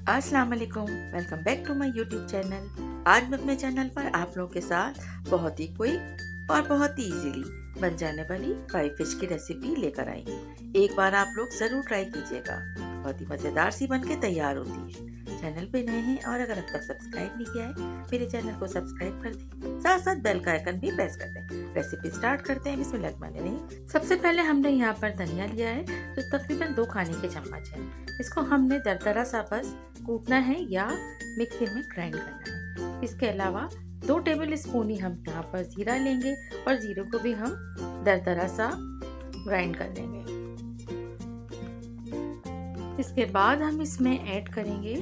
अस्सलाम वालेकुम, welcome back to my YouTube channel. आज मैं अपने चैनल पर आप लोगों के साथ बहुत ही क्विक और बहुत ही इजीली बन जाने वाली फ्राई फिश की रेसिपी लेकर आई हूँ। एक बार आप लोग ज़रूर ट्राई कीजिएगा, बहुत ही मज़ेदार सी बन के तैयार होती है। चैनल पे नए हैं और अगर अब तक सब्सक्राइब नहीं किया है मेरे चैनल को सब्सक्राइब कर दें, साथ साथ बेल का आइकन भी प्रेस कर दें। रेसिपी स्टार्ट करते हैं, बिस्मिल्लाह रहमानिर रहीम। सबसे पहले हमने यहाँ पर धनिया लिया है जो तकरीबन 2 खाने के चम्मच है। इसको हमने दरदरा सा बस कूटना है या मिक्सी में ग्राइंड करना है। इसके अलावा 2 टेबल स्पून ही हम यहाँ पर जीरा लेंगे और जीरे को भी हम दरदरा सा ग्राइंड कर लेंगे। इसके बाद हम इसमें ऐड करेंगे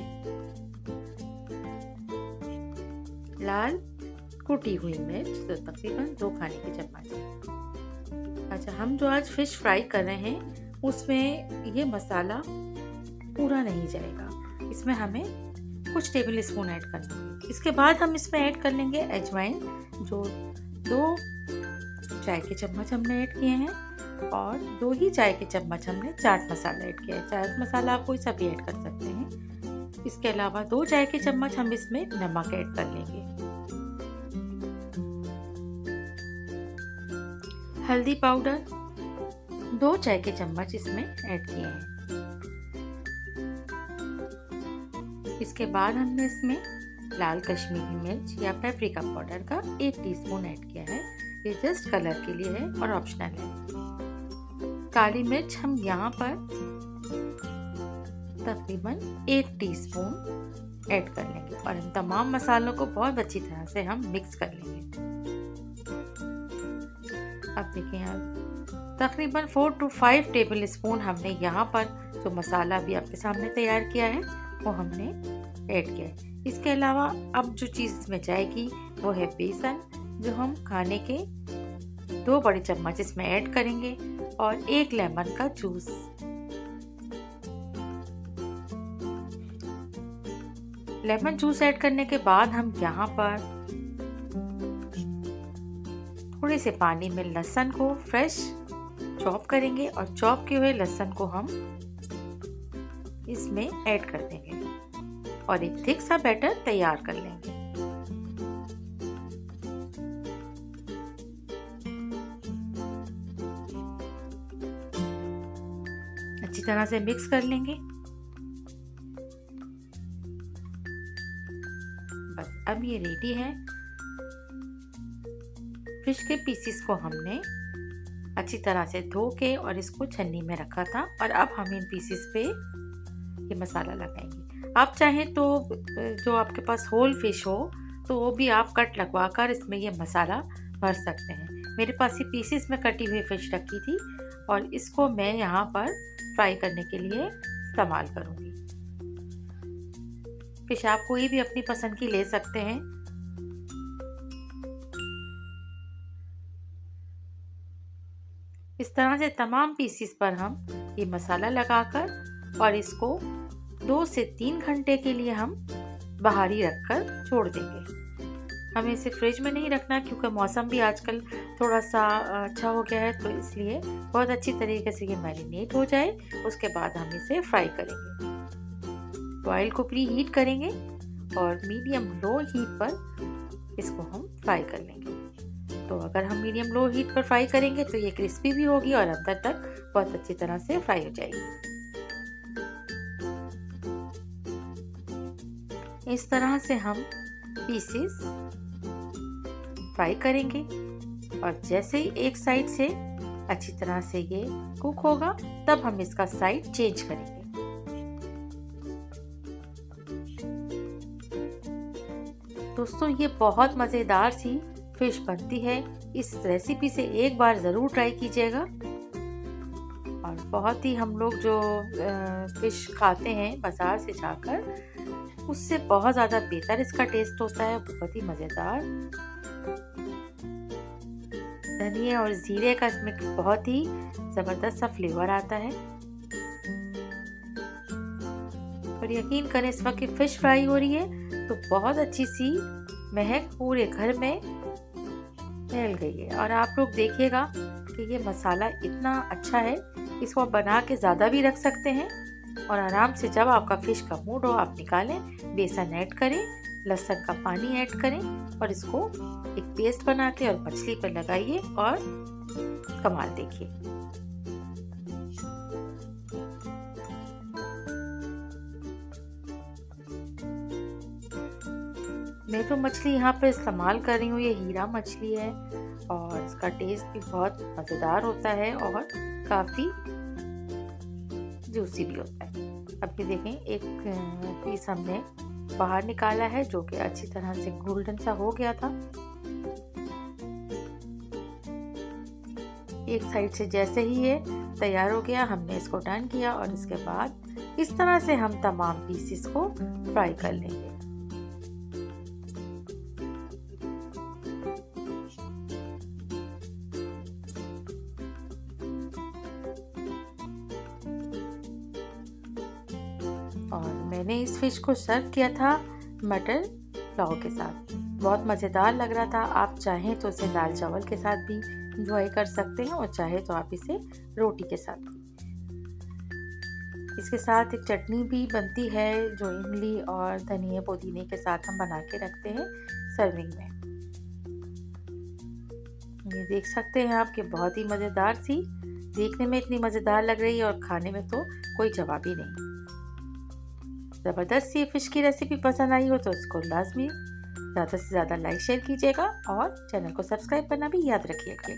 लाल कुटी हुई मिर्च, तो तकरीबन 2 खाने के चम्मच। अच्छा, हम जो आज फिश फ्राई कर रहे हैं उसमें ये मसाला पूरा नहीं जाएगा, इसमें हमें कुछ टेबल स्पून ऐड करना है। इसके बाद हम इसमें ऐड कर लेंगे अजवाइन, जो 2 चाय के चम्मच हमने ऐड किए हैं और 2 ही चाय के चम्मच हमने चाट मसाला ऐड किया है। चाट मसाला आप कोई सा भी ऐड कर सकते हैं। इसके अलावा 2 चाय के चम्मच हम इसमें नमक ऐड कर लेंगे। हल्दी पाउडर 2 चाय के चम्मच इसमें ऐड किए हैं। इसके बाद हमने इसमें लाल कश्मीरी मिर्च या पेपरिका पाउडर का 1 टीस्पून ऐड किया है। ये जस्ट कलर के लिए है और ऑप्शनल है। काली मिर्च हम यहाँ पर तकरीबन 1 टीस्पून ऐड कर लेंगे और इन तमाम मसालों को बहुत अच्छी तरह से हम मिक्स कर लेंगे। अब देखिए यहाँ तकरीबन 4 to 5 टेबल स्पून हमने यहाँ पर जो मसाला भी आपके सामने तैयार किया है वो हमने ऐड किया है। इसके अलावा अब जो चीज़ इसमें जाएगी वो है बेसन, जो हम खाने के 2 बड़े चम्मच इसमें ऐड करेंगे और 1 लेमन का जूस। लेमन जूस ऐड करने के बाद हम यहाँ पर थोड़े से पानी में लहसुन को फ्रेश चॉप करेंगे और चॉप किए हुए लहसुन को हम इसमें ऐड कर देंगे और एक थिक सा बैटर तैयार कर लेंगे। अच्छी तरह से मिक्स कर लेंगे। बस अब ये रेडी है। फिश के पीसीस को हमने अच्छी तरह से धो के और इसको छन्नी में रखा था और अब हम इन पीसीस पे ये मसाला लगाएंगे। आप चाहें तो जो आपके पास होल फिश हो तो वो भी आप कट लगवा कर इसमें ये मसाला भर सकते हैं। मेरे पास ये पीसीस में कटी हुई फिश रखी थी और इसको मैं यहाँ पर फ्राई करने के लिए इस्तेमाल करूँगी। फिश आप कोई भी अपनी पसंद की ले सकते हैं। इस तरह से तमाम पीसीस पर हम ये मसाला लगाकर और इसको 2 से 3 घंटे के लिए हम बाहर ही रखकर छोड़ देंगे। हमें इसे फ्रिज में नहीं रखना क्योंकि मौसम भी आजकल थोड़ा सा अच्छा हो गया है, तो इसलिए बहुत अच्छी तरीके से ये मैरिनेट हो जाए उसके बाद हम इसे फ्राई करेंगे। ऑयल को प्री हीट करेंगे और मीडियम लो हीट पर इसको हम फ्राई कर लेंगे। तो अगर हम मीडियम लो हीट पर फ्राई करेंगे तो ये क्रिस्पी भी होगी और अंदर तक बहुत अच्छी तरह से फ्राई हो जाएगी। इस तरह से हम पीसेस फ्राई करेंगे और जैसे ही एक साइड से अच्छी तरह से ये कुक होगा तब हम इसका साइड चेंज करेंगे। दोस्तों, ये बहुत मज़ेदार सी फिश बनती है। इस रेसिपी से एक बार ज़रूर ट्राई कीजिएगा और बहुत ही हम लोग जो फिश खाते हैं बाज़ार से जाकर उससे बहुत ज़्यादा बेहतर इसका टेस्ट होता है, बहुत ही मज़ेदार। धनिया और जीरे का इसमें बहुत ही ज़बरदस्त सा फ्लेवर आता है और यकीन करें इस वक्त फिश फ्राई हो रही है तो बहुत अच्छी सी महक पूरे घर में फैल गई है। और आप लोग देखिएगा कि ये मसाला इतना अच्छा है, इसको आप बना के ज़्यादा भी रख सकते हैं और आराम से जब आपका फिश का मूड हो आप निकालें, बेसन ऐड करें, लहसुन का पानी ऐड करें और इसको एक पेस्ट बना के और मछली पर लगाइए और कमाल देखिए। मैं जो मछली यहाँ पे इस्तेमाल कर रही हूँ ये हीरा मछली है और इसका टेस्ट भी बहुत मज़ेदार होता है और काफ़ी जूसी भी होता है। अब ये देखें एक पीस हमने बाहर निकाला है जो कि अच्छी तरह से गोल्डन सा हो गया था। एक साइड से जैसे ही ये तैयार हो गया हमने इसको टर्न किया और इसके बाद इस तरह से हम तमाम पीसेस को फ्राई कर लेंगे। और मैंने इस फिश को सर्व किया था मटर पुलाव के साथ, बहुत मज़ेदार लग रहा था। आप चाहें तो इसे दाल चावल के साथ भी इंजॉय कर सकते हैं और चाहे तो आप इसे रोटी के साथ भी। इसके साथ एक चटनी भी बनती है जो इमली और धनिया पुदीने के साथ हम बना के रखते हैं सर्विंग में। ये देख सकते हैं आप कि बहुत ही मज़ेदार सी, देखने में इतनी मज़ेदार लग रही है और खाने में तो कोई जवाब ही नहीं। ज़बरदस्त सी फ़िश की रेसिपी पसंद आई हो तो इसको लाजमी ज़्यादा से ज़्यादा लाइक शेयर कीजिएगा और चैनल को सब्सक्राइब करना भी याद रखिएगा।